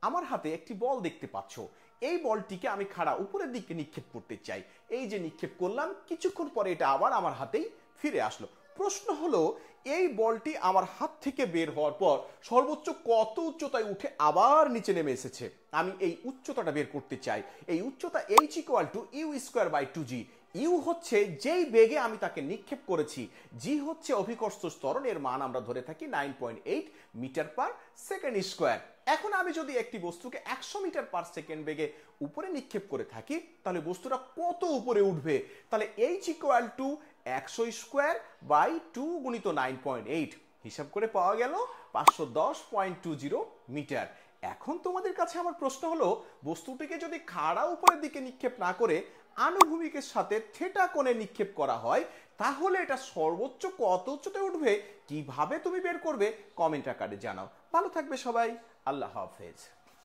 আমার হাতে একটি বল দেখতে পাচ্ছ। এই বলটিকে আমি খাড়া উপরের দিকে নিক্ষেপ করতে চাই। এই যে নিক্ষেপ করলাম, কিছুক্ষণ পরে এটা আবার আমার হাতেই ফিরে আসলো। প্রশ্ন হলো, এই বলটি আমার হাত থেকে বের হওয়ার পর সর্বোচ্চ কত উচ্চতায় উঠে আবার নিচে নেমে এসেছে? আমি এই উচ্চতাটা বের করতে চাই। এই উচ্চতা h=u²/2g। ইউ হচ্ছে যেই বেগে আমি তাকে নিক্ষেপ করেছি, জি হচ্ছে অভিকর্ষ ত্বরণ, এর মান আমরা ধরে থাকি 9.8 মিটার পার সেকেন্ড স্কোয়ার। এখন আমি যদি একটি বস্তুকে 100 মিটার পার সেকেন্ড বেগে উপরে নিক্ষেপ করে থাকি, তাহলে বস্তুটা কত উপরে উঠবে? তাহলে h=100²/2 গুণিত 9.8, হিসাব করে পাওয়া গেল 510.20 মিটার। এখন তোমাদের কাছে আমার প্রশ্ন হলো, বস্তুটিকে যদি খাড়া উপরের দিকে নিক্ষেপ না করে আনুভূমিকের সাথে থিটা কোণে নিক্ষেপ করা হয়, তাহলে এটা সর্বোচ্চ কত উচ্চতায় উঠবে? কিভাবে তুমি বের করবে? কমেন্ট আকারে জানাও। ভালো থাকবে সবাই। আল্লাহ হাফেজ।